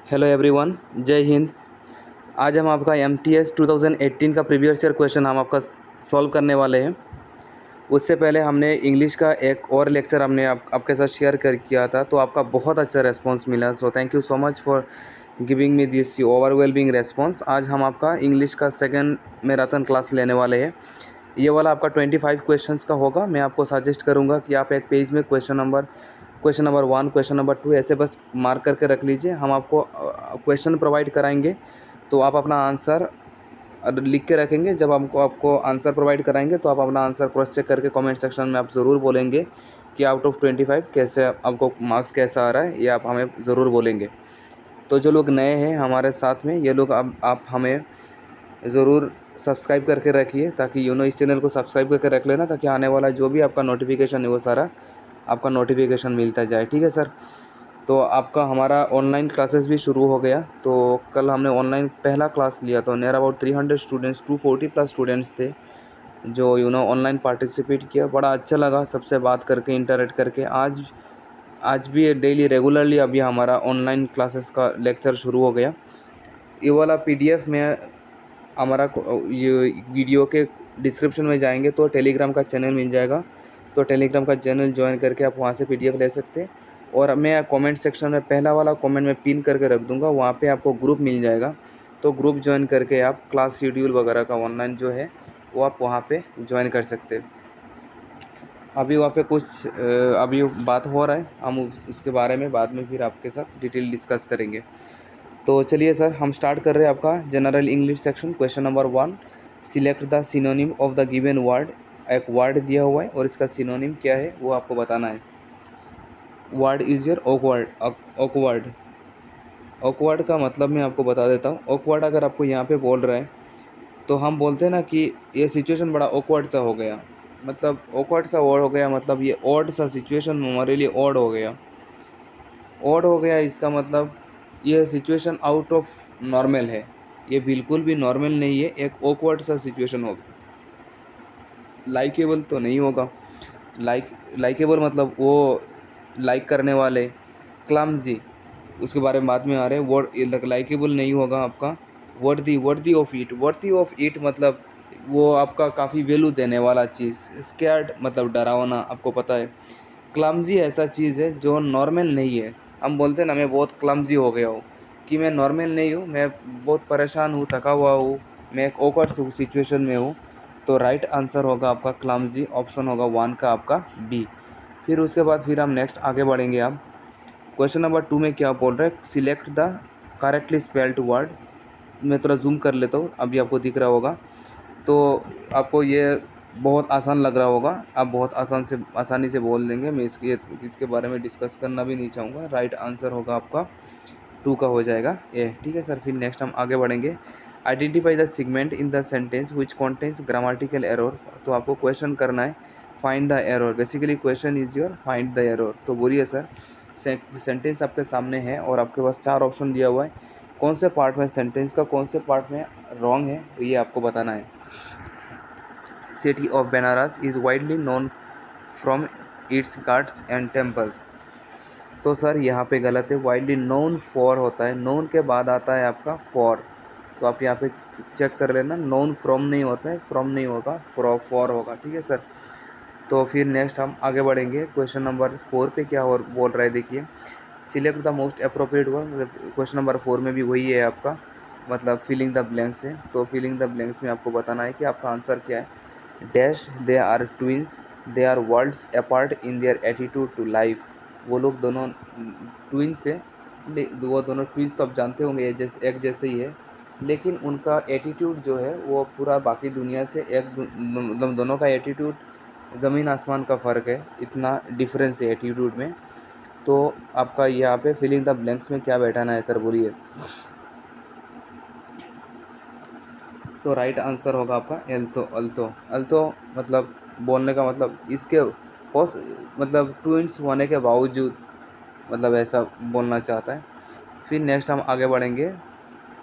Hello everyone, जय हिंद। आज हम आपका MTS 2018 का प्रीवियस ईयर क्वेश्चन हम आपका सॉल्व करने वाले हैं। उससे पहले हमने इंग्लिश का एक और लेक्चर हमने आपके साथ शेयर किया था, तो आपका बहुत अच्छा रेस्पॉन्स मिला। So thank you so much for giving me this overwhelming response. आज हम आपका इंग्लिश का सेकेंड मैराथन क्लास लेने वाले हैं। ये वाला आपका 25 क्वेश्चंस का होगा। मैं आपको सजेस्ट करूँगा कि आप एक पेज में क्वेश्चन नंबर 1, क्वेश्चन नंबर 2 ऐसे बस मार्क करके रख लीजिए। हम आपको क्वेश्चन प्रोवाइड कराएंगे, तो आप अपना आंसर लिख के रखेंगे। जब हमको आपको आंसर प्रोवाइड कराएंगे तो आप अपना आंसर क्रॉस चेक करके कमेंट सेक्शन में आप ज़रूर बोलेंगे कि आउट ऑफ 25 कैसे आपको मार्क्स कैसा आ रहा है, ये आप हमें ज़रूर बोलेंगे। तो जो लोग नए हैं हमारे साथ में, ये लोग अब आप हमें ज़रूर सब्सक्राइब करके रखिए, ताकि इस चैनल को सब्सक्राइब करके रख लेना, ताकि आने वाला जो भी आपका नोटिफिकेशन है वो सारा आपका नोटिफिकेशन मिलता जाए। ठीक है सर। तो आपका हमारा ऑनलाइन क्लासेस भी शुरू हो गया। तो कल हमने ऑनलाइन पहला क्लास लिया, तो near about 300 students, 240 plus students थे जो ऑनलाइन पार्टिसिपेट किया। बड़ा अच्छा लगा सबसे बात करके, इंटरेक्ट करके। आज भी डेली रेगुलरली अभी हमारा ऑनलाइन क्लासेस का लेक्चर शुरू हो गया। ये वाला PDF में हमारा ये वीडियो के डिस्क्रिप्शन में जाएंगे तो टेलीग्राम का चैनल मिल जाएगा। तो टेलीग्राम का चैनल ज्वाइन करके आप वहाँ से PDF ले सकते हैं। और मैं कमेंट सेक्शन में पहला वाला कमेंट में पिन करके रख दूँगा, वहाँ पे आपको ग्रुप मिल जाएगा। तो ग्रुप ज्वाइन करके आप क्लास शेड्यूल वगैरह का ऑनलाइन जो है वो आप वहाँ पे ज्वाइन कर सकते हैं। अभी वहाँ पे कुछ अभी बात हो रहा है, हम उसके बारे में बाद में फिर आपके साथ डिटेल डिस्कस करेंगे। तो चलिए सर, हम स्टार्ट कर रहे हैं आपका general English section. Question number 1, select the synonym of the given word. एक वर्ड दिया हुआ है और इसका सिनोनिम क्या है वो आपको बताना है। Word is your awkward. Awkward awkward का मतलब मैं आपको बता देता हूँ। ऑकवर्ड अगर आपको यहाँ पे बोल रहा है तो हम बोलते हैं ना कि ये सिचुएशन बड़ा ऑकवर्ड सा हो गया, मतलब ऑकवर्ड सा वर्ड हो गया, मतलब ये ऑड सा सिचुएशन हमारे लिए ऑड हो गया। ऑड हो गया इसका मतलब ये सिचुएशन आउट ऑफ नॉर्मल है, ये बिल्कुल भी नॉर्मल नहीं है, एक ऑकवर्ड सा सिचुएशन होगा। लाइकेबल तो नहीं होगा। लाइकेबल मतलब वो लाइक करने वाले। क्लमजी उसके बारे में बाद में आ रहे हैं। वर्ड लाइकेबल नहीं होगा आपका। Worthy of it. Worthy of it मतलब वो आपका काफ़ी वैल्यू देने वाला चीज़। स्कैर्ड मतलब डरावना, आपको पता है। क्लमजी ऐसा चीज़ है जो नॉर्मल नहीं है। हम बोलते हैं ना मैं बहुत क्लमजी हो गया हूँ, कि मैं नॉर्मल नहीं हूँ, मैं बहुत परेशान हूँ, थका हुआ हूँ, मैं एक ऑकवर्ड सिचुएशन में हूँ। तो राइट आंसर होगा आपका क्लमजी, ऑप्शन होगा 1 का आपका B। फिर उसके बाद फिर हम नेक्स्ट आगे बढ़ेंगे। आप क्वेश्चन नंबर 2 में क्या बोल रहे हैं, select the correctly spelled word. मैं थोड़ा जूम कर लेता हूँ, अभी आपको दिख रहा होगा। तो आपको ये बहुत आसान लग रहा होगा, आप बहुत आसानी से बोल देंगे। मैं इसके बारे में डिस्कस करना भी नहीं चाहूँगा। राइट आंसर होगा आपका 2 का हो जाएगा ए। ठीक है सर। फिर नेक्स्ट हम आगे बढ़ेंगे। Identify the segment in the sentence which contains grammatical error. तो आपको क्वेश्चन करना है find the error. Basically question is your find the error. तो बोलिए सर, सेंटेंस आपके सामने है और आपके पास 4 ऑप्शन दिया हुआ है। कौन से पार्ट में सेंटेंस का कौन से पार्ट में रॉन्ग है ये आपको बताना है। City of Banaras is widely known from its Ghats and temples. तो सर यहाँ पे गलत है। वाइडली नोन फॉर होता है, नोन के बाद आता है आपका फॉर। तो आप यहाँ पे चेक कर लेना, नोन फ्रॉम नहीं होता है, फ्रॉम नहीं होगा, फॉर होगा। ठीक है सर। तो फिर नेक्स्ट हम आगे बढ़ेंगे। क्वेश्चन नंबर 4 पे क्या और बोल रहा है देखिए, select the most appropriate word. Question number 4 में भी वही है आपका, मतलब फिलिंग द ब्लैंक्स है। तो फिलिंग द ब्लैंक्स में आपको बताना है कि आपका आंसर क्या है। Dash they are twins, they are worlds apart in their attitude to life. वो लोग दोनों ट्विंस है, वो दोनों ट्विंस तो आप जानते होंगे एक जैसे ही है, लेकिन उनका एटीट्यूड जो है वो पूरा बाकी दुनिया से मतलब दोनों का एटीट्यूड ज़मीन आसमान का फ़र्क है, इतना डिफरेंस है एटीट्यूड में। तो आपका यहाँ पे फिलिंग द ब्लैंक्स में क्या बैठाना है सर, बोलिए। तो राइट आंसर होगा आपका एल्तो। अल्तो मतलब बोलने का मतलब इसके मतलब ट्विंस होने के बावजूद, मतलब ऐसा बोलना चाहता है। फिर नेक्स्ट हम आगे बढ़ेंगे।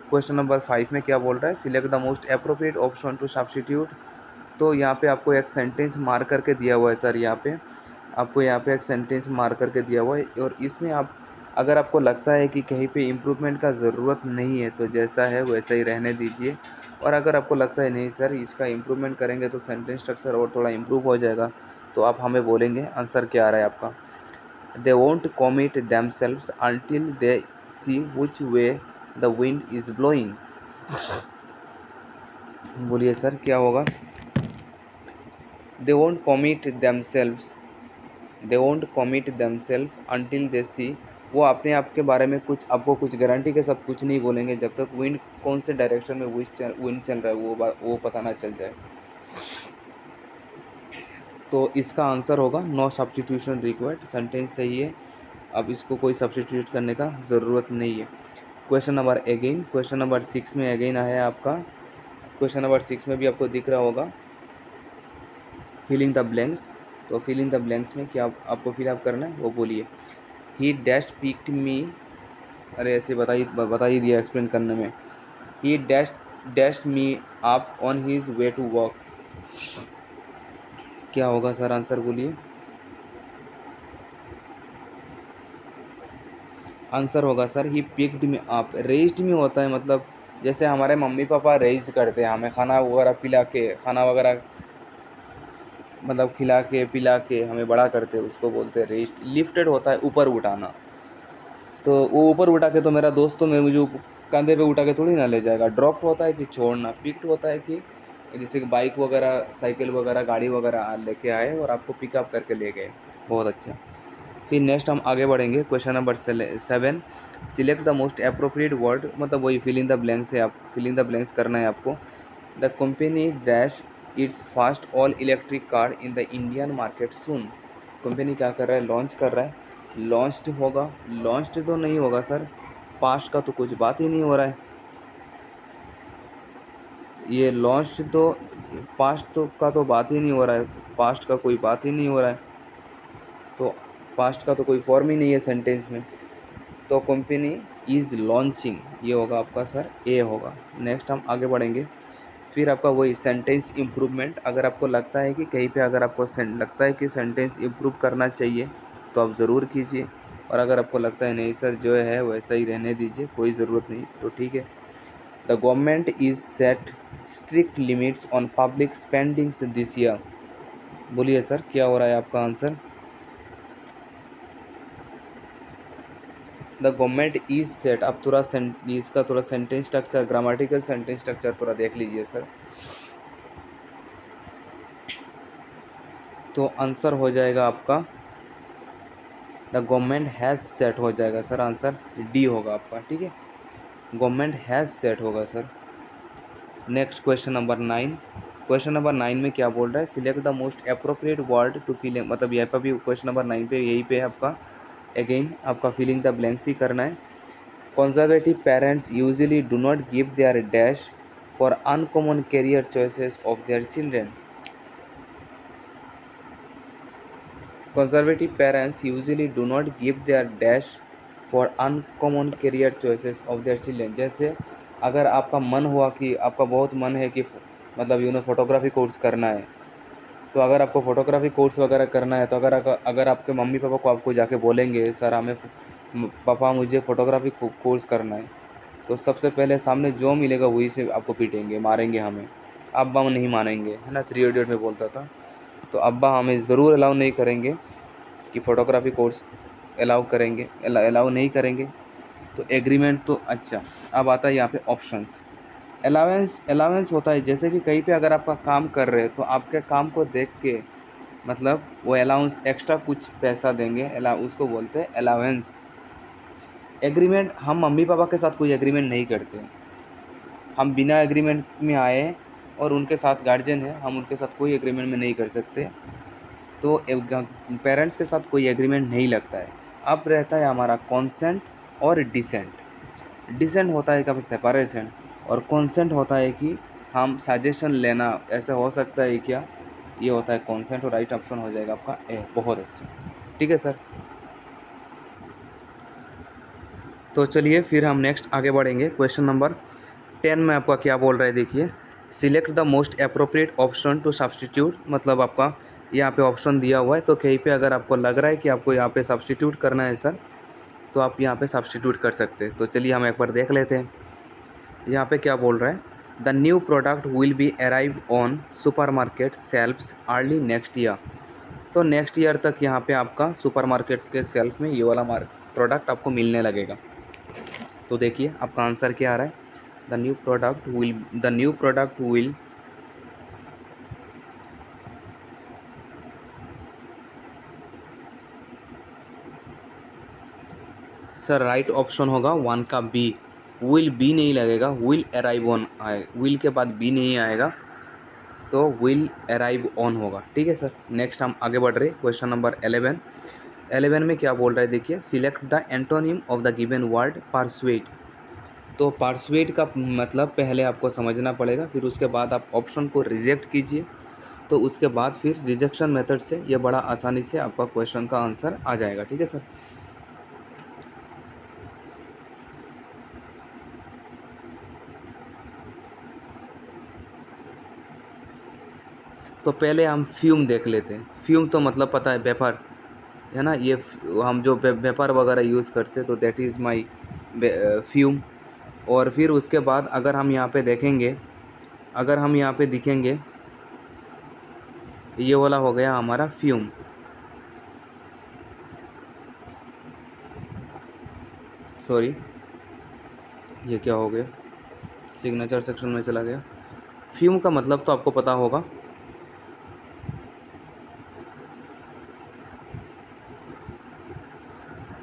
क्वेश्चन नंबर 5 में क्या बोल रहा है, select the most appropriate option to substitute. तो यहाँ पे आपको एक सेंटेंस मार्क करके दिया हुआ है सर। यहाँ पे आपको एक सेंटेंस मार्क करके दिया हुआ है और इसमें आप अगर आपको लगता है कि कहीं पे इम्प्रूवमेंट का ज़रूरत नहीं है तो जैसा है वैसा ही रहने दीजिए, और अगर आपको लगता है नहीं सर इसका इम्प्रूवमेंट करेंगे तो सेंटेंस स्ट्रक्चर और थोड़ा इम्प्रूव हो जाएगा, तो आप हमें बोलेंगे। आंसर क्या आ रहा है आपका? They won't commit themselves until they see which way the wind is blowing। बोलिए सर क्या होगा? They won't commit themselves, they won't commit themselves until they see, वो अपने आप के बारे में कुछ आपको कुछ गारंटी के साथ कुछ नहीं बोलेंगे जब तक विंड कौन से डायरेक्शन में विंड चल रहा है वो पता ना चल जाए। तो इसका आंसर होगा नो सब्स्टिट्यूशन रिक्वायर्ड, सेंटेंस सही है। अब इसको कोई सब्स्टिट्यूट करने का ज़रूरत नहीं है। Question number again, question number 6 में अगेन आया आपका। क्वेश्चन नंबर 6 में भी आपको दिख रहा होगा फिलिंग द ब्लैंक्स। तो फिलिंग द ब्लैंक्स में क्या आपको फिल अप करना है वो बोलिए। ही डैश पिक्ड मी, अरे ऐसे बता ही दिया एक्सप्लेन करने में। He dash me up on his way to work, क्या होगा सर? आंसर बोलिए। आंसर होगा sir he picked me up. Raised me होता है मतलब जैसे हमारे मम्मी पापा रेज करते हैं हमें खाना वगैरह पिला के, खाना वगैरह मतलब खिला के पिला के हमें बड़ा करते हैं, उसको बोलते हैं रेज्ड। लिफ्टेड होता है ऊपर उठाना, तो वो ऊपर उठा के तो मेरा दोस्त तो मुझे कंधे पे उठा के थोड़ी ना ले जाएगा। ड्रॉप्ड होता है कि छोड़ना, पिक्ड होता है कि जैसे कि बाइक वगैरह साइकिल वगैरह गाड़ी वगैरह लेके आए और आपको पिकअप करके ले गए। बहुत अच्छा। फिर नेक्स्ट हम आगे बढ़ेंगे। Question number 7, select the most appropriate word, मतलब वही फिल इन द ब्लैंक्स है, आप फिल इन द ब्लैंक्स करना है आपको। The company dash it's fast all electric car in the Indian market soon. Company क्या कर रहा है? लॉन्च कर रहा है। लॉन्च्ड होगा, लॉन्च्ड तो नहीं होगा सर, पास्ट का तो कुछ बात ही नहीं हो रहा है। ये लॉन्च्ड तो पास्ट तो का तो बात ही नहीं हो रहा है, पास्ट का कोई बात ही नहीं हो रहा है, तो पास्ट का तो कोई फॉर्म ही नहीं है सेंटेंस में। तो कंपनी इज़ लॉन्चिंग, ये होगा आपका सर ए होगा। नेक्स्ट हम आगे बढ़ेंगे। फिर आपका वही सेंटेंस इम्प्रूवमेंट, अगर आपको लगता है कि कहीं पे अगर आपको लगता है कि सेंटेंस इम्प्रूव करना चाहिए तो आप ज़रूर कीजिए, और अगर आपको लगता है नहीं सर जो है वैसा ही रहने दीजिए, कोई ज़रूरत नहीं, तो ठीक है। The government is set strict limits on public spendings this year. बोलिए सर क्या हो रहा है आपका answer? The government is set, अब थोड़ा इसका थोड़ा sentence structure, grammatical sentence structure थोड़ा देख लीजिए सर। तो आंसर हो जाएगा आपका द गवर्नमेंट हैज़ सेट हो जाएगा सर, आंसर डी होगा आपका, ठीक है। गवर्नमेंट हैज़ सेट होगा sir. Next question number 9, question number 9 में क्या बोल रहा है? Select the most appropriate word to fill, मतलब यहाँ पर भी क्वेश्चन नंबर 9 पे यही पे है आपका अगेन आपका फिलिंग द ब्लैंक्स ही करना है। Conservative parents usually do not give their dash for uncommon career choices of their children. Conservative parents usually do not give their dash for uncommon career choices of their children। जैसे अगर आपका मन हुआ कि आपका बहुत मन है कि मतलब फोटोग्राफी कोर्स करना है, तो अगर आपको फोटोग्राफी कोर्स वगैरह करना है तो अगर आपके मम्मी पापा को आपको जाके बोलेंगे सर हमें पापा मुझे फ़ोटोग्राफी कोर्स करना है, तो सबसे पहले सामने जो मिलेगा वही से आपको पीटेंगे, मारेंगे हमें। अब्बा नहीं मानेंगे, है ना, 3 इडियट में बोलता था। तो अब्बा हमें ज़रूर अलाउ नहीं करेंगे कि फ़ोटोग्राफी कोर्स अलाउ नहीं करेंगे। तो एग्रीमेंट तो अच्छा। अब आता है यहाँ पे ऑप्शंस। अलाउंस होता है जैसे कि कहीं पे अगर आपका काम कर रहे हैं तो आपके काम को देख के मतलब वो अलाउंस एक्स्ट्रा कुछ पैसा देंगे, उसको बोलते हैं अलाउंस। एग्रीमेंट, हम मम्मी पापा के साथ कोई एग्रीमेंट नहीं करते, हम बिना एग्रीमेंट में आए और उनके साथ गार्जियन है, हम उनके साथ कोई एग्रीमेंट में नहीं कर सकते, तो पेरेंट्स के साथ कोई एग्रीमेंट नहीं लगता है। अब रहता है हमारा कॉन्सेंट और डिसेंट। डिसेंट होता है कभी सेपरेशन, और कॉन्सेंट होता है कि हम सजेशन लेना, ऐसा हो सकता है क्या, ये होता है कॉन्सेंट, और राइट ऑप्शन हो जाएगा आपका ए। बहुत अच्छा, ठीक है सर। तो चलिए फिर हम नेक्स्ट आगे बढ़ेंगे। क्वेश्चन नंबर 10 में आपका क्या बोल रहा है देखिए। Select the most appropriate option to substitute, मतलब आपका यहाँ पे ऑप्शन दिया हुआ है, तो कहीं पे अगर आपको लग रहा है कि आपको यहाँ पे सब्सटीट्यूट करना है सर, तो आप यहाँ पे सब्स्टिट्यूट कर सकते हैं। तो चलिए हम एक बार देख लेते हैं यहाँ पे क्या बोल रहा है। The new product will be arrive on supermarket shelves early next year. तो नेक्स्ट ईयर तक यहाँ पे आपका सुपरमार्केट के सेल्फ में ये वाला प्रोडक्ट आपको मिलने लगेगा। तो देखिए आपका आंसर क्या आ रहा है। The new product will sir right option होगा 1 का बी। विल बी नहीं लगेगा, विल अराइव ऑन आए, विल के बाद बी नहीं आएगा, तो विल अराइव ऑन होगा। ठीक है सर। नेक्स्ट हम आगे बढ़ रहे क्वेश्चन नंबर 11 में क्या बोल रहा है देखिए। Select the antonym of the given word persuade. तो परसुएट का मतलब पहले आपको समझना पड़ेगा, फिर उसके बाद आप ऑप्शन को रिजेक्ट कीजिए, तो उसके बाद फिर रिजेक्शन मेथड से ये बड़ा आसानी से आपका क्वेश्चन का आंसर आ जाएगा। ठीक है सर। तो पहले हम फ्यूम देख लेते हैं। फ्यूम तो मतलब पता है वेपर है ना, ये हम जो वेपर वगैरह यूज़ करते हैं, तो दैट इज़ माई फ्यूम। और फिर उसके बाद अगर हम यहाँ पे देखेंगे, अगर हम यहाँ पे दिखेंगे, ये वाला हो गया हमारा फ्यूम। सॉरी, ये क्या हो गया, सिग्नेचर सेक्शन में चला गया। फ्यूम का मतलब तो आपको पता होगा,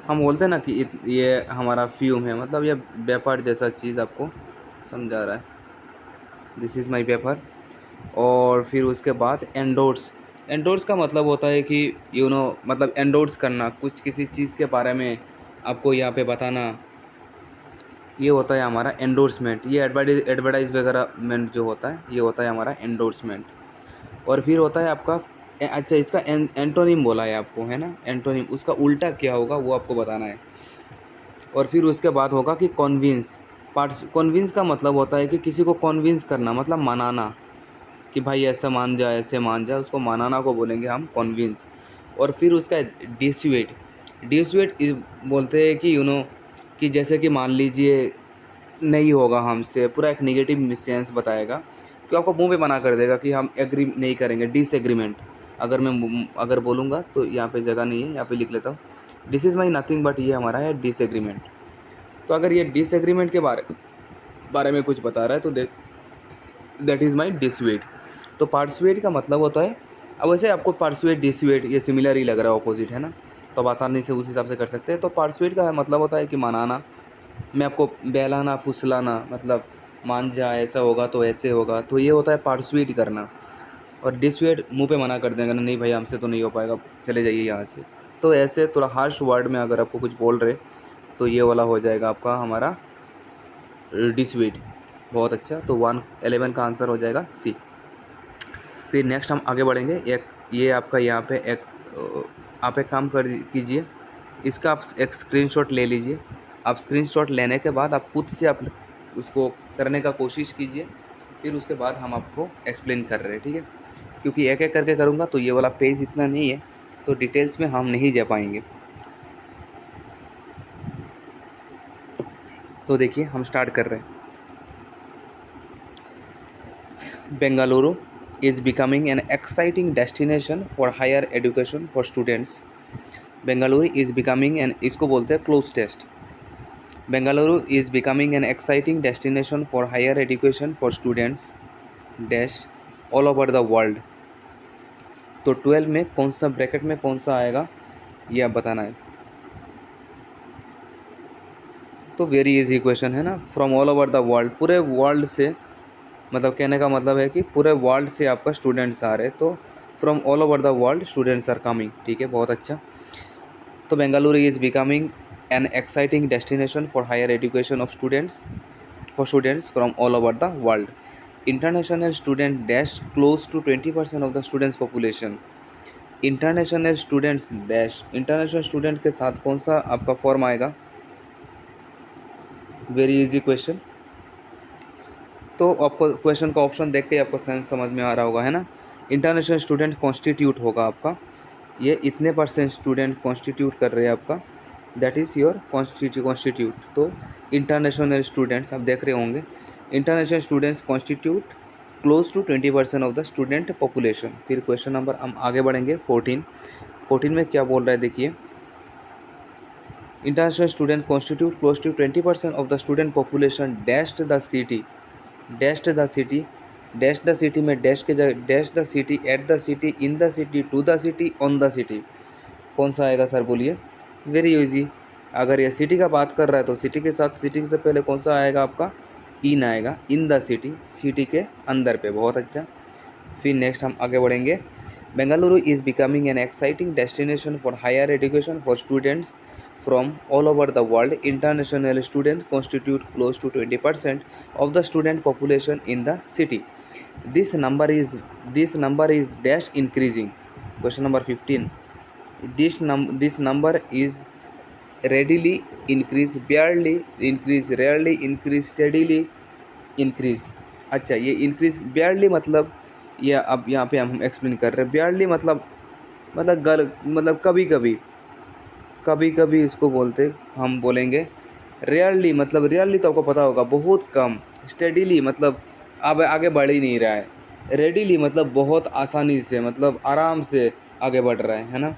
हम बोलते हैं ना कि ये हमारा फ्यूम है, मतलब ये वेपर जैसा चीज़ आपको समझा रहा है। This is my vapour. और फिर उसके बाद एंडोर्स। एंडोर्स का मतलब होता है कि मतलब एंडोर्स करना, कुछ किसी चीज़ के बारे में आपको यहाँ पे बताना, ये होता है हमारा एंडोर्समेंट। ये एडवर्टाइज वगैरह जो होता है, ये होता है हमारा एंडोर्समेंट। और फिर होता है आपका अच्छा, इसका एंटोनिम बोला है आपको, है ना, एंटोनिम, उसका उल्टा क्या होगा वो आपको बताना है। और फिर उसके बाद होगा कि कॉन्विंस। कॉन्विंस का मतलब होता है कि किसी को कॉन्विंस करना, मतलब मनाना, कि भाई ऐसा मान जा, ऐसे मान जा, उसको मनाना को बोलेंगे हम कॉन्विंस। और फिर उसका डिसुएड। डिसुएड बोलते हैं कि कि जैसे कि मान लीजिए नहीं होगा हमसे, पूरा एक नेगेटिव सेंस बताएगा, कि आपको मुंह पे मना कर देगा कि हम एग्री नहीं करेंगे, डिसएग्रीमेंट। अगर बोलूँगा तो यहाँ पे जगह नहीं है, यहाँ पे लिख लेता हूँ, this is my nothing but, ये हमारा है डिसएग्रीमेंट। तो अगर ये डिसएग्रीमेंट के बारे में कुछ बता रहा है, तो दैट इज़ माई डिसुएड। तो पार्सुएट का मतलब होता है, अब वैसे आपको पार्सुएट डिसुएट ये सिमिलर ही लग रहा है, अपोजिट है ना, तो आप आसानी से उस हिसाब से कर सकते हैं। तो पार्सुएट का मतलब होता है कि मनाना, मैं आपको बहलाना फुसलाना, मतलब मान जा, ऐसा होगा तो ऐसे होगा, तो ये होता है पार्सुएट करना। और डिसुएड मुंह पे मना कर देंगे, नहीं भाई हमसे तो नहीं हो पाएगा, चले जाइए यहाँ से। तो ऐसे थोड़ा हार्श वर्ड में अगर आपको कुछ बोल रहे, तो ये वाला हो जाएगा आपका हमारा डिसुएड। बहुत अच्छा। तो 11 का आंसर हो जाएगा सी। फिर नेक्स्ट हम आगे बढ़ेंगे। ये आपका यहाँ पे आप एक काम कीजिए, इसका आप एक स्क्रीनशॉट ले लीजिए। आप स्क्रीनशॉट लेने के बाद आप खुद से आप उसको करने का कोशिश कीजिए, फिर उसके बाद हम आपको एक्सप्लेन कर रहे हैं। ठीक है, क्योंकि एक एक करके करूँगा तो ये वाला पेज इतना नहीं है, तो डिटेल्स में हम नहीं जा पाएंगे। तो देखिए हम स्टार्ट कर रहे हैं। Bengaluru is becoming an exciting destination for higher education for students. Bengaluru is becoming an, इसको बोलते हैं cloze test. Bengaluru is becoming an exciting destination for higher education for students dash all over the world. तो 12 में कौन सा ब्रैकेट में कौन सा आएगा ये आप बताना है। तो वेरी इजी क्वेश्चन है ना, from all over the world, पूरे वर्ल्ड से, मतलब कहने का मतलब है कि पूरे वर्ल्ड से आपका स्टूडेंट्स आ रहे हैं, तो from all over the world students are coming. ठीक है, बहुत अच्छा। तो Bengaluru is becoming an exciting destination for higher education of students from all over the world. International student dash close to 20% of the students population. International students dash, international student के साथ कौन सा आपका फॉर्म आएगा। Very easy question. तो आपको question का option देख के आपको सेंस समझ में आ रहा होगा, है ना। इंटरनेशनल स्टूडेंट कॉन्स्टिट्यूट होगा आपका, ये इतने % स्टूडेंट कॉन्स्टिट्यूट कर रहे हैं आपका दैट इज़ योर कॉन्स्टिट्यूट। तो इंटरनेशनल स्टूडेंट्स आप देख रहे होंगे, international students constitute close to 20% of the student population. फिर क्वेश्चन नंबर हम आगे बढ़ेंगे 14 में क्या बोल रहा है देखिए, international student constitute close to 20% of the student population dashed the city, dashed the city, dash the city में डैश के जगह dash the city, at the city, in the city, to the city, on the city. कौन सा आएगा sir बोलिए? Very easy. अगर ये city का बात कर रहा है तो सिटी के साथ, सिटी से पहले कौन सा आएगा आपका? इन आएगा, इन द सिटी, सिटी के अंदर पे। बहुत अच्छा। फिर नेक्स्ट हम आगे बढ़ेंगे, Bengaluru is becoming an exciting destination for higher education for students from all over the world. International students constitute close to 20% of the student population in the city. This number is dash increasing. Question number 15. This number is readily increase, barely increase, rarely increase, steadily increase. अच्छा, ये increase barely मतलब ये अब यहाँ पे हम explain कर रहे हैं। barely मतलब कभी कभी इसको बोलते हम बोलेंगे। रेयरली मतलब रेयरली तो आपको पता होगा, बहुत कम। स्टेडीली मतलब अब आगे बढ़ ही नहीं रहा है। रेडीली मतलब बहुत आसानी से, मतलब आराम से आगे बढ़ रहा है ना।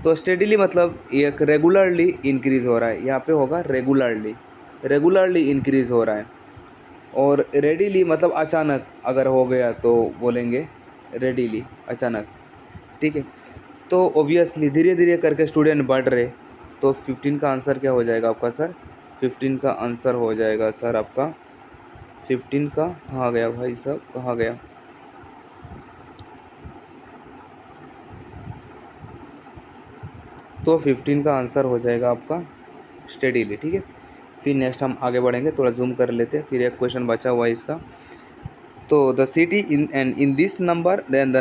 तो स्टेडीली मतलब एक रेगुलरली इंक्रीज़ हो रहा है, यहाँ पे होगा रेगुलरली इंक्रीज़ हो रहा है। और रेडीली मतलब अचानक अगर हो गया तो बोलेंगे रेडीली, अचानक। ठीक है, तो ऑब्वियसली धीरे धीरे करके स्टूडेंट बढ़ रहे। तो 15 का आंसर क्या हो जाएगा आपका सर? 15 का आंसर हो जाएगा सर आपका 15 का, कहाँ गया भाई साहब, कहाँ गया? तो 15 का आंसर हो जाएगा आपका स्टेडीली। ठीक है, फिर नेक्स्ट हम आगे बढ़ेंगे, थोड़ा जूम कर लेते हैं, फिर एक क्वेश्चन बचा हुआ है इसका। तो the city in this number, then the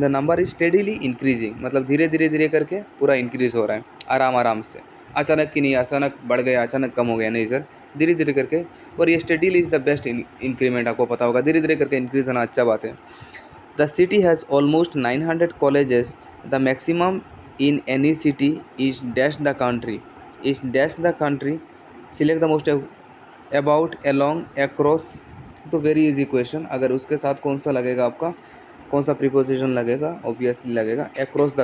number is steadily increasing, मतलब धीरे धीरे करके पूरा इंक्रीज़ हो रहा है, आराम से। अचानक की नहीं, अचानक बढ़ गया, अचानक कम हो गया, नहीं सर, धीरे धीरे करके। और ये steadily is the best increment, आपको पता होगा, धीरे धीरे करके इंक्रीज होना अच्छा बात है। The city has almost 900 colleges, the maximum in any city is dash the country, is dash the country, select the most about, along, across. तो वेरी इजी क्वेश्चन। अगर उसके साथ कौन सा लगेगा आपका, कौन सा प्रीपोजिशन लगेगा? ऑब्वियसली लगेगा अक्रॉस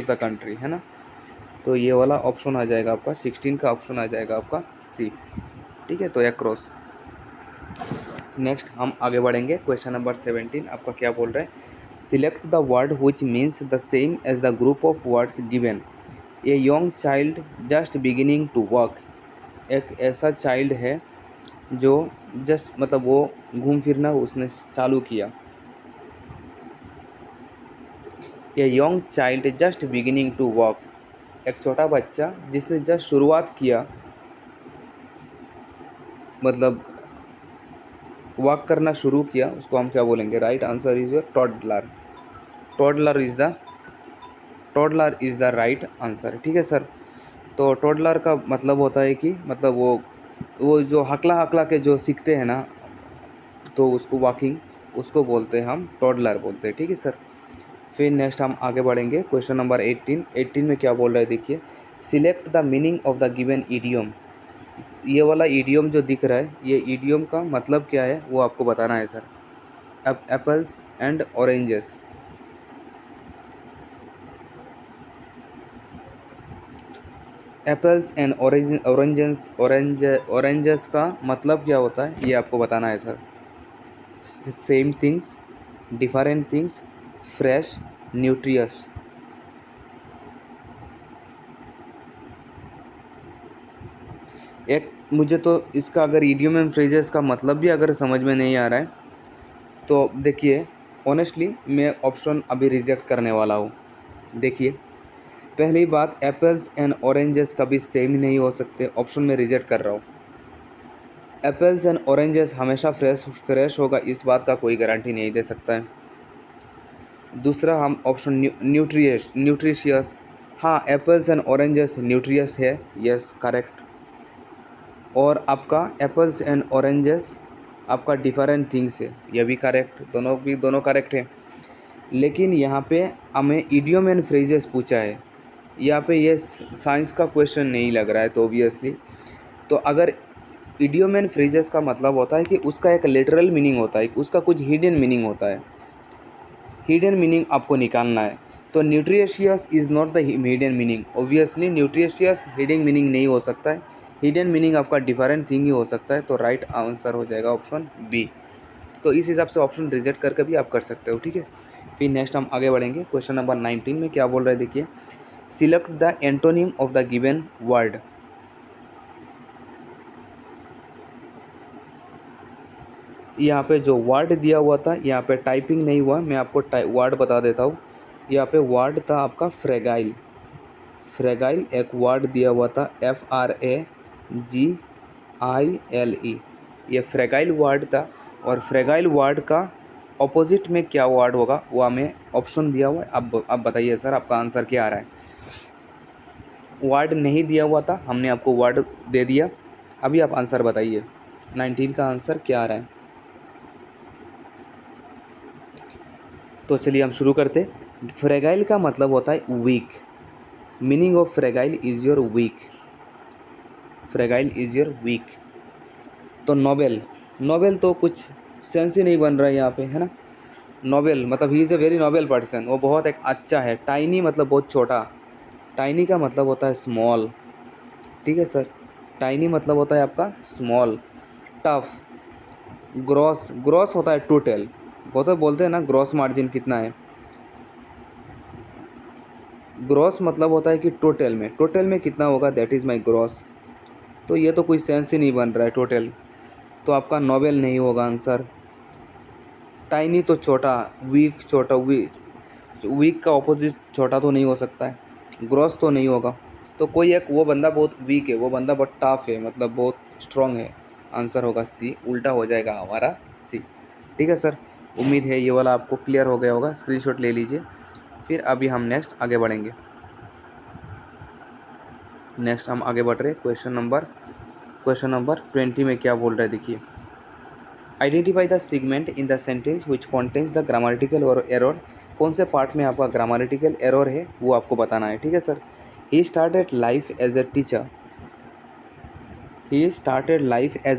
द कंट्री, है ना। तो ये वाला ऑप्शन आ जाएगा आपका 16 का ऑप्शन आ जाएगा आपका सी। ठीक है, तो अक्रॉस। नेक्स्ट हम आगे बढ़ेंगे, क्वेश्चन नंबर 17 आपका क्या बोल रहा है? Select the word which means the same as the group of words given. A young child just beginning to walk, एक ऐसा चाइल्ड है जो जस्ट मतलब वो घूम फिरना उसने चालू किया। A young child just beginning to walk, एक छोटा बच्चा जिसने जस्ट शुरुआत किया, मतलब वॉक करना शुरू किया, उसको हम क्या बोलेंगे? Right answer is your toddler. Toddler is the right answer. ठीक है सर। तो टॉडलर का मतलब होता है कि मतलब वो जो हकला के जो सीखते हैं ना, तो उसको वॉकिंग, उसको बोलते हैं हम टॉडलर बोलते हैं। ठीक है सर। फिर नेक्स्ट हम आगे बढ़ेंगे, क्वेश्चन नंबर 18 में क्या बोल रहा है देखिए, select the meaning of the given idiom. ये वाला इडियम जो दिख रहा है, ये इडियम का मतलब क्या है वो आपको बताना है sir. Apples and oranges, apples and oranges का मतलब क्या होता है ये आपको बताना है sir. Same things, different things, fresh, nutritious. एक मुझे तो इसका अगर इडियम एंड फ्रेजेस का मतलब भी अगर समझ में नहीं आ रहा है तो देखिए, ऑनेस्टली मैं ऑप्शन अभी रिजेक्ट करने वाला हूँ। देखिए, पहली बात, एप्पल्स एंड ऑरेंजेस कभी सेम नहीं हो सकते, ऑप्शन में रिजेक्ट कर रहा हूँ। एप्पल्स एंड ऑरेंजेस हमेशा फ्रेश होगा, इस बात का कोई गारंटी नहीं दे सकता है। दूसरा हम ऑप्शन न्यूट्रिशियस, हाँ एप्पल्स एंड ऑरेंजेस न्यूट्रियस है, यस करेक्ट। और आपका एप्पल्स एंड ऑरेंजेस आपका डिफरेंट थिंग्स है, यह भी करेक्ट, दोनों करेक्ट है। लेकिन यहाँ पे हमें इडियम एंड फ्रेजेस पूछा है। यहाँ पे ये साइंस का क्वेश्चन नहीं लग रहा है, तो ऑब्वियसली तो अगर इडियम एंड फ्रेजेस का मतलब होता है कि उसका एक लिटरल मीनिंग होता है, उसका कुछ हिडन मीनिंग होता है, हिडन मीनिंग आपको निकालना है। तो nutritious is not the hidden meaning, obviously nutritious hidden meaning नहीं हो सकता है, हिडन मीनिंग आपका डिफरेंट थिंग ही हो सकता है। तो राइट आंसर हो जाएगा ऑप्शन बी। तो इस हिसाब से ऑप्शन रिजेक्ट करके भी आप कर सकते हो, ठीक है। फिर नेक्स्ट हम आगे बढ़ेंगे। क्वेश्चन नंबर 19 में क्या बोल रहे हैं, देखिए, select the antonym of the given word. यहाँ पे जो वर्ड दिया हुआ था, यहाँ पे टाइपिंग नहीं हुआ, मैं आपको वर्ड बता देता हूँ। यहाँ पे वर्ड था आपका फ्रेगाइल। फ्रेगाइल एक वर्ड दिया हुआ था, FRAGILE, ये फ्रेगाइल वर्ड था। और फ्रेगाइल वर्ड का ऑपोजिट में क्या वर्ड होगा वो हमें ऑप्शन दिया हुआ है। अब बताइए सर आपका आंसर क्या आ रहा है। वर्ड नहीं दिया हुआ था, हमने आपको वर्ड दे दिया। अभी आप आंसर बताइए, 19 का आंसर क्या आ रहा है। तो चलिए हम शुरू करते। फ्रेगाइल का मतलब होता है weak. Meaning of fragile is your weak. Fragile is your weak. तो नोबेल, नोबेल तो कुछ सेंस ही नहीं बन रहा है यहाँ पे, है ना। नोबेल मतलब he is a very Nobel person, वो बहुत एक अच्छा है। टाइनी मतलब बहुत छोटा, टाइनी का मतलब होता है स्मॉल, ठीक है सर। टाइनी मतलब होता है आपका स्मॉल। टफ, ग्रॉस, ग्रॉस होता है टोटल, वो तो बोलते हैं ना ग्रॉस मार्जिन कितना है। ग्रॉस मतलब होता है कि टोटल में कितना होगा, दैट इज़ माई ग्रॉस। तो ये तो कोई सेंस ही नहीं बन रहा है टोटल, तो आपका नोबेल नहीं होगा आंसर। टाइनी तो छोटा, वीक छोटा, वीक का ऑपोजिट छोटा तो नहीं हो सकता है, ग्रॉस तो नहीं होगा। तो कोई एक वो बंदा बहुत वीक है, वो बंदा बहुत टफ है, मतलब बहुत स्ट्रॉन्ग है। आंसर होगा सी, उल्टा हो जाएगा हमारा सी, ठीक है सर। उम्मीद है ये वाला आपको क्लियर हो गया होगा, स्क्रीनशॉट ले लीजिए। फिर अभी हम नेक्स्ट आगे बढ़ेंगे। नेक्स्ट हम आगे बढ़ रहे क्वेश्चन नंबर 20 में क्या बोल रहे हैं, देखिए, identify the segment in the sentence which contains the grammatical और एरर। कौन से पार्ट में आपका ग्रामेटिकल एरर है वो आपको बताना है, ठीक है sir. He started life as a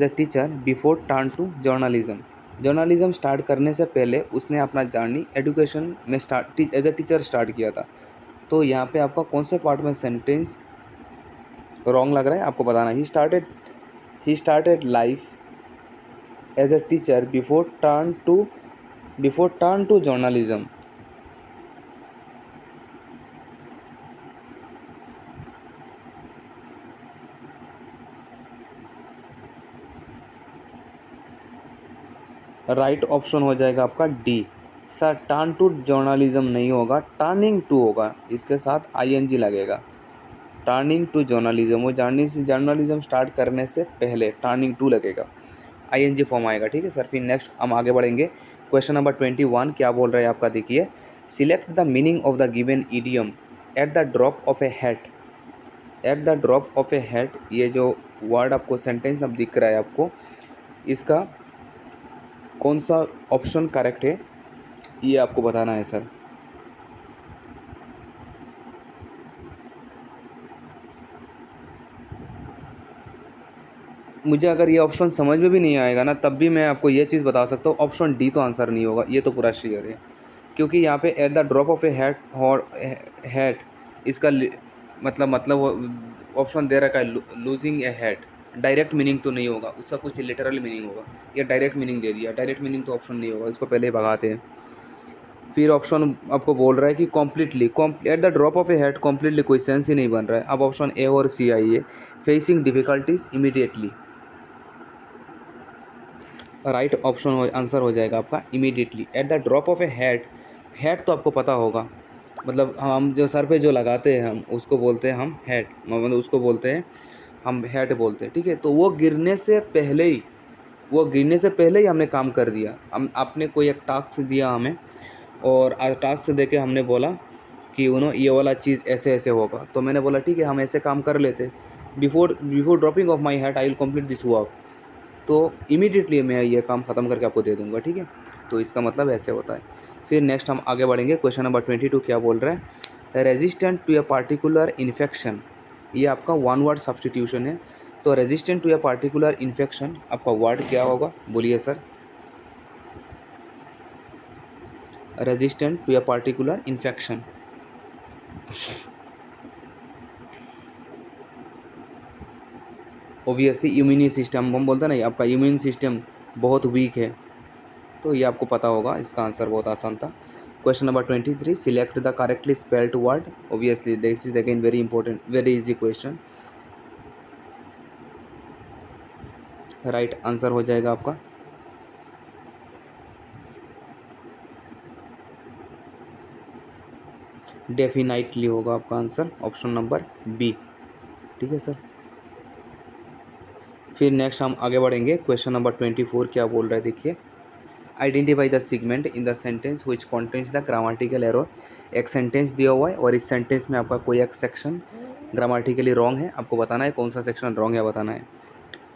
teacher before turn to journalism. Journalism start करने से पहले उसने अपना जर्नी एजुकेशन में एज ए टीचर स्टार्ट किया था। तो यहाँ पे आपका कौन से पार्ट में सेंटेंस रॉन्ग लग रहा है आपको बताना है। He started life as a teacher before turn to journalism. Right option हो जाएगा आपका D. Sir turn to journalism नहीं होगा, टर्निंग टू होगा, इसके साथ ING लगेगा। टर्निंग टू जर्नलिज्म, वो जर्नलिज्म स्टार्ट करने से पहले टर्निंग टू लगेगा, ING फॉर्म आएगा, ठीक है सर। फिर नेक्स्ट हम आगे बढ़ेंगे। क्वेश्चन नंबर 21 क्या बोल रहे हैं आपका, देखिए, select the meaning of the given idiom at the drop of A hat. At the drop of A hat, ये जो वर्ड आपको सेंटेंस अब दिख रहा है आपको, इसका कौन सा ऑप्शन करेक्ट है ये आपको बताना है सर। मुझे अगर ये ऑप्शन समझ में भी नहीं आएगा ना, तब भी मैं आपको ये चीज़ बता सकता हूँ, ऑप्शन डी तो आंसर नहीं होगा, ये तो पूरा श्योर है। क्योंकि यहाँ पे at the drop of A hat, इसका मतलब ऑप्शन दे रखा है लूजिंग ए हैट, डायरेक्ट मीनिंग तो नहीं होगा, उसका कुछ लिटरल मीनिंग होगा। ये डायरेक्ट मीनिंग दे दिया, डायरेक्ट मीनिंग तो ऑप्शन नहीं होगा, इसको पहले ही भगाते हैं। फिर ऑप्शन आपको बोल रहा है कि completely, at the drop of A hat, completely कोई सेंस ही नहीं बन रहा है। अब ऑप्शन ए और सी आइए, facing difficulties immediately. Right option answer हो जाएगा आपका immediately. At the drop of A hat, hat तो आपको पता होगा, मतलब हम जो सर पे जो लगाते हैं हम उसको बोलते हैं हम हैट, मतलब उसको बोलते हैं हम हैट बोलते हैं, ठीक है। तो वो गिरने से पहले ही हमने काम कर दिया। हम आपने कोई एक टास्क दिया हमें, और टास्क दे के हमने बोला कि ये वाला चीज़ ऐसे ऐसे होगा, तो मैंने बोला ठीक है हम ऐसे काम कर लेते। Before dropping of my hat I will complete this work. तो इमीडिएटली मैं ये काम ख़त्म करके आपको दे दूंगा, ठीक है। तो इसका मतलब ऐसे होता है। फिर नेक्स्ट हम आगे बढ़ेंगे। क्वेश्चन नंबर 22 क्या बोल रहा है, resistant to a particular infection, ये आपका वन वर्ड सब्सटीट्यूशन है। तो resistant to a particular infection आपका वर्ड क्या होगा, बोलिए sir. Resistant to a particular infection, obviously immune system, हम बोलते हैं ना आपका इम्यून सिस्टम बहुत वीक है, तो ये आपको पता होगा, इसका आंसर बहुत आसान था। Question number 23, select the correctly spelled word, obviously this is again very important, very easy question. Right answer हो जाएगा आपका डेफिनेटली होगा आपका आंसर ऑप्शन नंबर बी, ठीक है सर। फिर नेक्स्ट हम आगे बढ़ेंगे। क्वेश्चन नंबर 24 क्या बोल रहे हैं, देखिए, identify the segment in the sentence which contains the grammatical error. एक सेंटेंस दिया हुआ है और इस सेंटेंस में आपका कोई एक सेक्शन ग्रामेटिकली रॉन्ग है, आपको बताना है कौन सा सेक्शन रॉन्ग है, बताना है।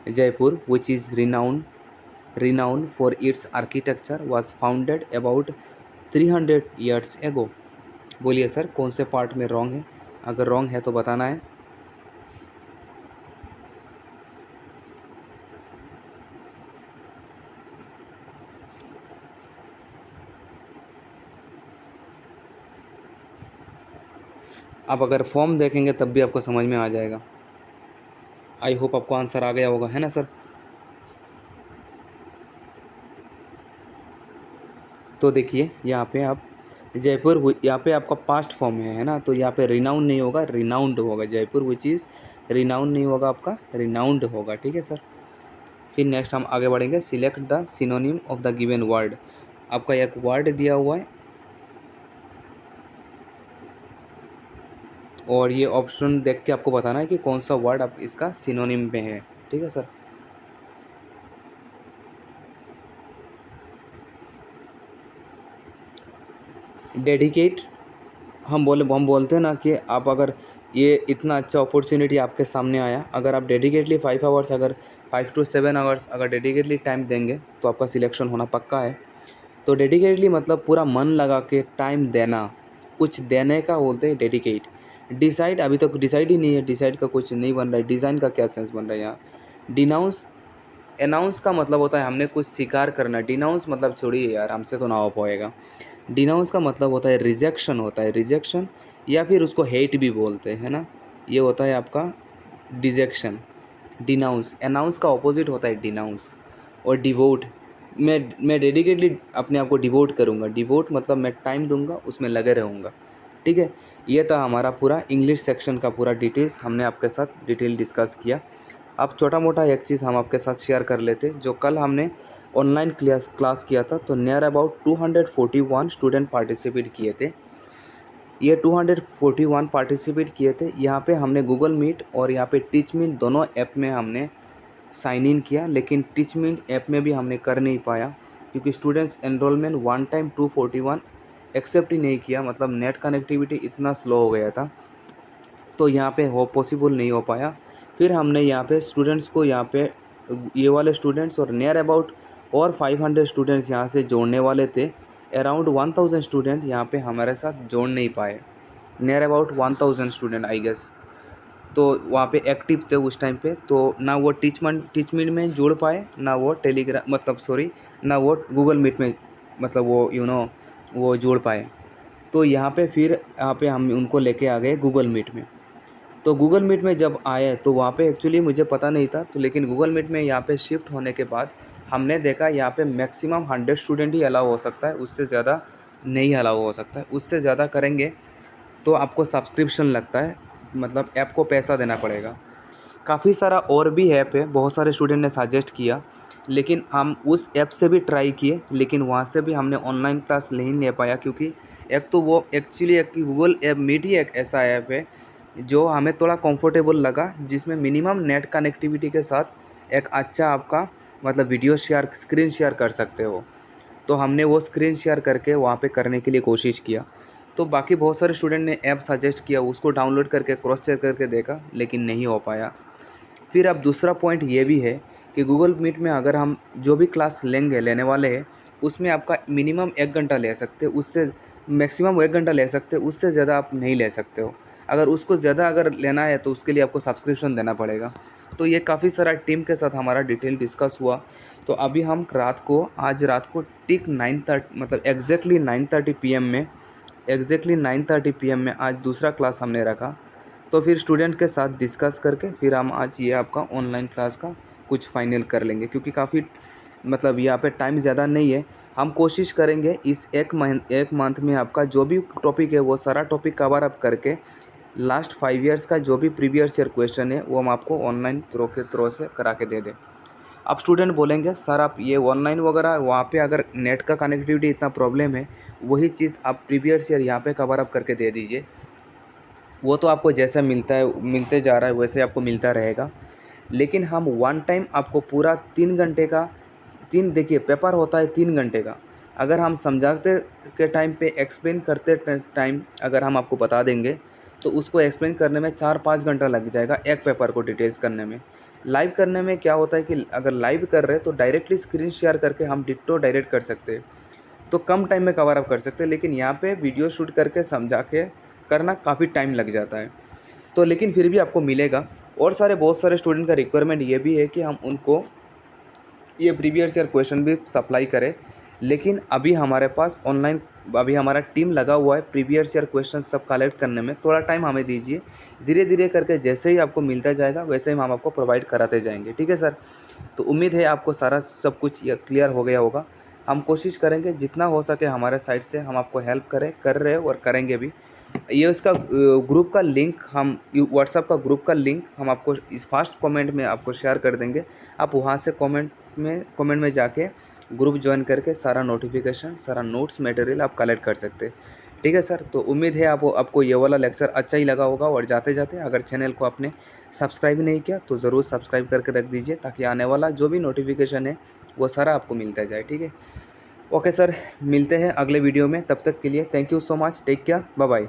Jaipur which is renowned for its architecture was founded about 300 years ago। बोलिए सर कौन से पार्ट में रॉन्ग है, अगर रॉन्ग है तो बताना है। आप अगर फॉर्म देखेंगे तब भी आपको समझ में आ जाएगा। आई होप आपको आंसर आ गया होगा, है ना सर। तो देखिए यहाँ पे आप जयपुर, यहाँ पे आपका पास्ट फॉर्म है ना, तो यहाँ पे रिनाउंड नहीं होगा, रिनाउंड होगा। जयपुर विच इज़ रिनाउंड नहीं होगा, आपका रिनाउंड होगा, ठीक है सर। फिर नेक्स्ट हम आगे बढ़ेंगे। Select the synonym of the given word, आपका एक वर्ड दिया हुआ है और ये ऑप्शन देख के आपको बताना है कि कौन सा वर्ड आप इसका सिनोनिम में है, ठीक है सर। डेडिकेट, हम बोलते हैं ना कि आप अगर ये इतना अच्छा अपॉर्चुनिटी आपके सामने आया, अगर आप डेडिकेटली 5 आवर्स, अगर 5 to 7 आवर्स अगर डेडिकेटली टाइम देंगे तो आपका सिलेक्शन होना पक्का है। तो डेडिकेटली मतलब पूरा मन लगा के टाइम देना, कुछ देने का बोलते हैं डेडिकेट। डिसाइड अभी तक डिसाइड ही नहीं है, डिसाइड का कुछ नहीं बन रहा है, डिज़ाइन का क्या सेंस बन रहा है यहाँ। डिनाउंस, अनाउंस का मतलब होता है हमने कुछ स्वीकार करना, डिनाउंस मतलब छोड़िए यार, हमसे तो ना हो पाएगा। डिनाउंस का मतलब होता है रिजेक्शन, होता है रिजेक्शन, या फिर उसको हेट भी बोलते हैं ना, ये होता है आपका डिजेक्शन। डिनाउंस, अनाउंस का ऑपोजिट होता है डिनाउंस। और डिवोट, मैं डेडिकेटली अपने आप को डिवोट करूँगा, डिवोट मतलब मैं टाइम दूंगा, उसमें लगे रहूँगा, ठीक है। ये था हमारा पूरा इंग्लिश सेक्शन का पूरा डिटेल्स, हमने आपके साथ डिटेल डिस्कस किया। अब छोटा मोटा एक चीज़ हम आपके साथ शेयर कर लेते, जो कल हमने ऑनलाइन क्लास किया था, तो नियर अबाउट 241 स्टूडेंट पार्टिसिपेट किए थे। ये 241 पार्टिसिपेट किए थे। यहाँ पे हमने गूगल मीट और यहाँ पे टीच मीट दोनों ऐप में हमने साइन इन किया, लेकिन टीच मीट ऐप में भी हमने कर नहीं पाया क्योंकि students enrolment one time 241 accept ही नहीं किया, मतलब नेट कनेक्टिविटी इतना स्लो हो गया था, तो यहाँ पे पॉसिबल नहीं हो पाया। फिर हमने यहाँ पे स्टूडेंट्स को, यहाँ पे ये वाले स्टूडेंट्स और नियर अबाउट और 500 स्टूडेंट्स यहाँ से जोड़ने वाले थे। अराउंड 1000 स्टूडेंट यहाँ पे हमारे साथ जोड़ नहीं पाए, near about 1000 student I guess. तो वहाँ पे एक्टिव थे उस टाइम पे, तो ना वो टीच मीट में जुड़ पाए, ना वो टेलीग्राम मतलब सॉरी ना वो गूगल मीट में मतलब वो वो जुड़ पाए। तो यहाँ पे फिर यहाँ पे हम उनको लेके आ गए गूगल मीट में। तो गूगल मीट में जब आए तो वहाँ पे एक्चुअली मुझे पता नहीं था, तो लेकिन गूगल मीट में यहाँ पे शिफ्ट होने के बाद हमने देखा यहाँ पे मैक्सिमम 100 स्टूडेंट ही अलाउ हो सकता है, उससे ज़्यादा नहीं अलाउ हो सकता है। उससे ज़्यादा करेंगे तो आपको सब्सक्रिप्शन लगता है, मतलब ऐप को पैसा देना पड़ेगा। काफ़ी सारा और भी ऐप है, बहुत सारे स्टूडेंट ने सजेस्ट किया, लेकिन हम उस ऐप से भी ट्राई किए, लेकिन वहाँ से भी हमने ऑनलाइन क्लास नहीं ले पाया, क्योंकि एक तो वो एक्चुअली एक गूगल ऐप मीट ही एक ऐसा ऐप है जो हमें थोड़ा कंफर्टेबल लगा, जिसमें मिनिमम नेट कनेक्टिविटी के साथ एक अच्छा आपका मतलब वीडियो शेयर, स्क्रीन शेयर कर सकते हो। तो हमने वो स्क्रीन शेयर करके वहाँ पे करने के लिए कोशिश किया। तो बाकी बहुत सारे स्टूडेंट ने ऐप सजेस्ट किया, उसको डाउनलोड करके क्रॉस चेक करके देखा, लेकिन नहीं हो पाया। फिर अब दूसरा पॉइंट ये भी है कि गूगल मीट में अगर हम जो भी क्लास लेने वाले हैं उसमें आपका मिनिमम 1 घंटा ले सकते हो, उससे मैक्सिमम 1 घंटा ले सकते हो, उससे ज़्यादा आप नहीं ले सकते हो। अगर उसको ज़्यादा अगर लेना है तो उसके लिए आपको सब्सक्रिप्शन देना पड़ेगा। तो ये काफ़ी सारा टीम के साथ हमारा डिटेल डिस्कस हुआ। तो अभी हम आज रात को ठीक 9:30 मतलब एग्जैक्टली 9:30 पीएम में आज दूसरा क्लास हमने रखा। तो फिर स्टूडेंट के साथ डिस्कस करके फिर हम आज ये आपका ऑनलाइन क्लास का कुछ फाइनल कर लेंगे, क्योंकि काफ़ी मतलब यहाँ पे टाइम ज़्यादा नहीं है। हम कोशिश करेंगे इस एक मंथ में आपका जो भी टॉपिक है वो सारा टॉपिक कवर अप करके लास्ट 5 ईयर्स का जो भी प्रीवियस ईयर क्वेश्चन है वो हम आपको ऑनलाइन थ्रो से करा के दे दें। अब स्टूडेंट बोलेंगे सर आप ये ऑनलाइन वगैरह वहाँ पे अगर नेट का कनेक्टिविटी इतना प्रॉब्लम है, वही चीज़ आप प्रीवियस ईयर यहाँ पे कवर अप करके दे दीजिए। वो तो आपको जैसा मिलते जा रहा है वैसे आपको मिलता रहेगा, लेकिन हम वन टाइम आपको पूरा 3 घंटे का देखिए पेपर होता है 3 घंटे का। अगर हम समझाते के टाइम पे एक्सप्लेन करते टाइम अगर हम आपको बता देंगे तो उसको एक्सप्लेन करने में 4-5 घंटा लग जाएगा एक पेपर को डिटेल्स करने में। लाइव करने में क्या होता है कि अगर लाइव कर रहे हैं तो डायरेक्टली स्क्रीन शेयर करके हम डिट्टो डायरेक्ट कर सकते हैं, तो कम टाइम में कवर अप कर सकते हैं। लेकिन यहाँ पे वीडियो शूट करके समझा के करना काफ़ी टाइम लग जाता है। तो लेकिन फिर भी आपको मिलेगा। और बहुत सारे स्टूडेंट का रिक्वायरमेंट ये भी है कि हम उनको ये प्रीवियस ईयर क्वेश्चन भी सप्लाई करें, लेकिन अभी हमारे पास ऑनलाइन अभी हमारा टीम लगा हुआ है प्रीवियस ईयर क्वेश्चन सब कलेक्ट करने में। थोड़ा टाइम हमें दीजिए, धीरे धीरे करके जैसे ही आपको मिलता जाएगा वैसे ही हम आपको प्रोवाइड कराते जाएंगे। ठीक है सर? तो उम्मीद है आपको सारा सब कुछ क्लियर हो गया होगा। हम कोशिश करेंगे जितना हो सके हमारे साइड से हम आपको हेल्प कर रहे हैं और करेंगे भी। ये इसका ग्रुप का लिंक हम व्हाट्सएप का ग्रुप का लिंक हम आपको इस फर्स्ट कमेंट में आपको शेयर कर देंगे। आप वहाँ से कमेंट में जाके ग्रुप ज्वाइन करके सारा नोटिफिकेशन सारा नोट्स मटेरियल आप कलेक्ट कर सकते हैं। ठीक है सर? तो उम्मीद है आपको ये वाला लेक्चर अच्छा ही लगा होगा। और जाते जाते अगर चैनल को आपने सब्सक्राइब नहीं किया तो ज़रूर सब्सक्राइब करके रख दीजिए, ताकि आने वाला जो भी नोटिफिकेशन है वो सारा आपको मिलता जाए। ठीक है? ओके सर, मिलते हैं अगले वीडियो में। तब तक के लिए thank you so much, take care, bye bye.